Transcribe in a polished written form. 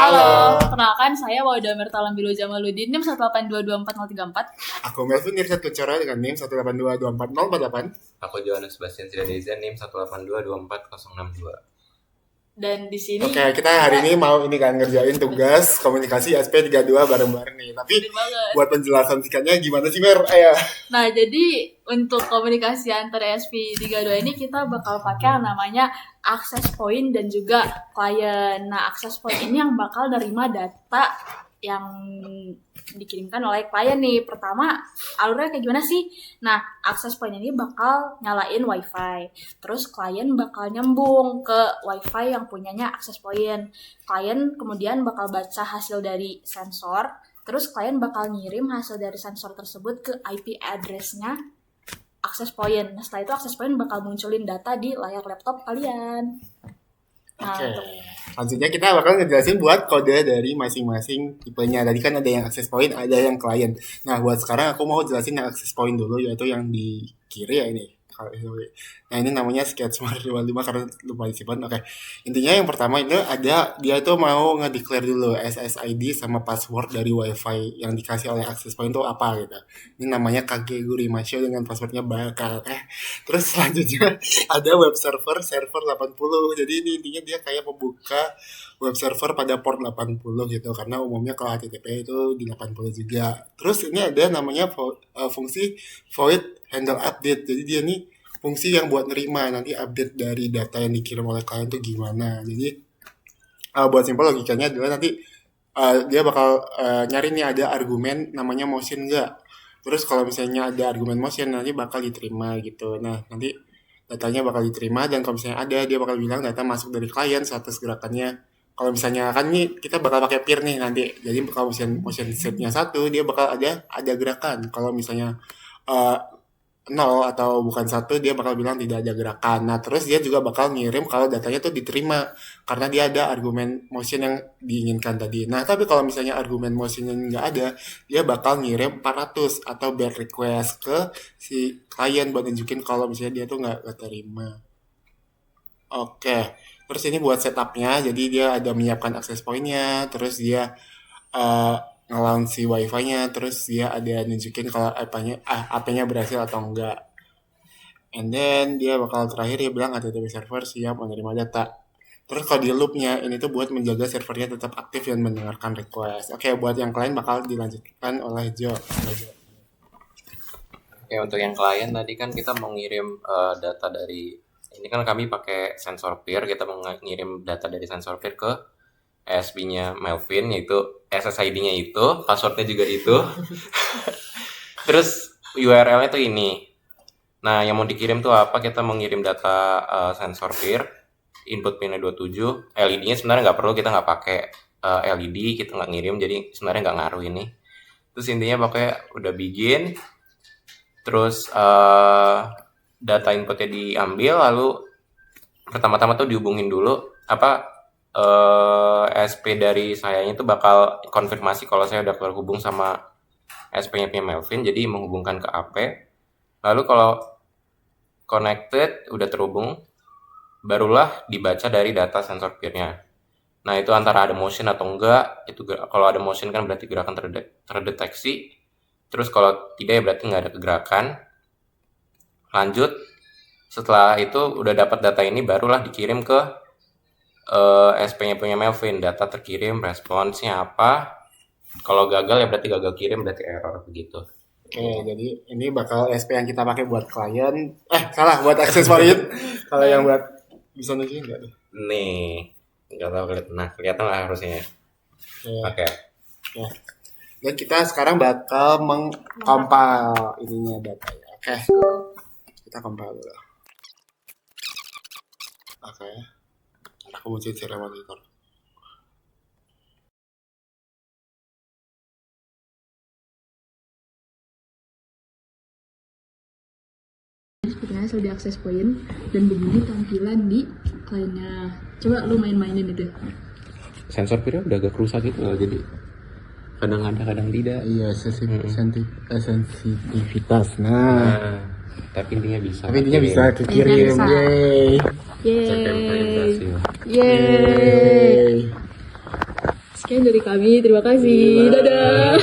Halo. Perkenalkan saya Wauda Mertalam Bilo Jamaludin, NIM 182240334. Aku Melvin Irsat Kucora dengan NIM 182240448. Aku Johannes Bastian Siradeza, NIM 182244062. Dan di sini Oke, kita hari ini mau ngerjain tugas komunikasi SP32 bareng-bareng nih. Tapi bener banget. buat penjelasan singkatnya gimana sih Mer? Ayo. Nah, jadi untuk komunikasi antara SP32 ini kita bakal pakai yang namanya access point dan juga klien. Nah, access point ini yang bakal nerima data yang dikirimkan oleh klien nih. Pertama, alurnya kayak gimana sih? Nah, access point ini bakal nyalain wifi. Terus klien bakal nyambung ke wifi yang punyanya access point. Klien kemudian bakal baca hasil dari sensor. Terus klien bakal ngirim hasil dari sensor tersebut ke IP address-nya access point. Nah, setelah itu access point bakal munculin data di layar laptop kalian. Nah, Oke. Selanjutnya kita bakal ngejelasin buat kode dari masing-masing tipenya. Tadi kan ada yang access point, ada yang client. Nah, buat sekarang aku mau jelasin yang access point dulu, yaitu yang di kiri ya ini. Nah, ini namanya Sketchmark 55 karena lupa disimpan. Oke. Intinya yang pertama itu ada, dia itu mau nge-declare dulu SSID sama password dari wifi yang dikasih oleh access point itu apa gitu. Ini namanya Kageguri Masho dengan passwordnya bakal. Terus selanjutnya ada web server 80. Jadi ini intinya dia kayak membuka web server pada port 80 gitu karena umumnya kalau HTTP itu di 80 juga. Terus ini ada namanya fungsi void handle update. Jadi dia nih fungsi yang buat nerima nanti update dari data yang dikirim oleh klien itu gimana. Jadi buat simpel logikanya adalah nanti dia bakal nyari nih ada argumen namanya motion enggak. Terus kalau misalnya ada argumen motion nanti bakal diterima gitu. Nah, nanti datanya bakal diterima dan kalau misalnya ada dia bakal bilang data masuk dari klien status gerakannya. Kalau misalnya kan nih kita bakal pakai peer nih nanti. Jadi kalau misalnya motion setnya 1 dia bakal ada gerakan. Kalau misalnya 0 atau bukan 1 dia bakal bilang tidak ada gerakan. Nah, terus dia juga bakal ngirim kalau datanya tuh diterima karena dia ada argumen motion yang diinginkan tadi. Nah, tapi kalau misalnya argumen motion yang nggak ada, dia bakal ngirim 400 atau bad request ke si klien buat nunjukin kalau misalnya dia tuh nggak terima. Oke, terus ini buat setupnya, jadi dia ada menyiapkan access point-nya, terus dia nge-launch si wifi-nya, terus dia ada nunjukin kalau AP-nya berhasil atau enggak. And then dia bakal terakhir dia bilang HTTP server siap menerima data. Terus kalau di loop-nya ini tuh buat menjaga servernya tetap aktif dan mendengarkan request. Oke, buat yang klien bakal dilanjutkan oleh Jo. Oke, untuk yang klien tadi kan kita mau ngirim data dari, ini kan kami pakai sensor peer, kita mau ngirim data dari sensor peer ke ASP-nya Melvin, yaitu SSID-nya itu, passwordnya juga itu. Terus URL-nya tuh ini. Nah, yang mau dikirim tuh apa? Kita mau ngirim data sensor peer, input pinnya 27, LED-nya sebenarnya nggak perlu, kita nggak pakai LED, kita nggak ngirim, jadi sebenarnya nggak ngaruh ini. Terus intinya pokoknya udah begin, terus data inputnya diambil, lalu pertama-tama tuh dihubungin dulu, SP dari sayanya itu bakal konfirmasi kalau saya udah terhubung sama SP-nya punya Melvin, jadi menghubungkan ke AP. Lalu kalau connected udah terhubung, barulah dibaca dari data sensor peer-nya. Nah, itu antara ada motion atau enggak. Itu kalau ada motion kan berarti gerakan terdeteksi. Terus kalau tidak ya berarti nggak ada kegerakan. Lanjut, setelah itu udah dapat data ini barulah dikirim ke SP-nya punya Melvin, data terkirim, responsnya apa. Kalau gagal ya berarti gagal kirim, berarti error begitu. Oke, jadi ini bakal SP yang kita pakai buat klien. Salah, buat access point. Kalau yang buat bisa nunjukin nggak nih? Nih, nggak tahu kelihatan. Nah, kelihatan lah harusnya. Oke. Ya. Dan kita sekarang bakal mengcompile ininya datanya. Oke. Kita compile dulu. Oke. Aku mau share monitor. sepertinya hasil di access point dan begini tampilan di kliennya. Coba lu main-mainin itu. Sensor peer udah agak rusak gitu loh, jadi kadang ada kadang tidak. Iya, sensitivitas. Nah, tapi intinya bisa. Tapi intinya bisa kekirim. Bisa. Yeay. Cek template berhasil. Yeay. Sekian dari kami, terima kasih. Dadah.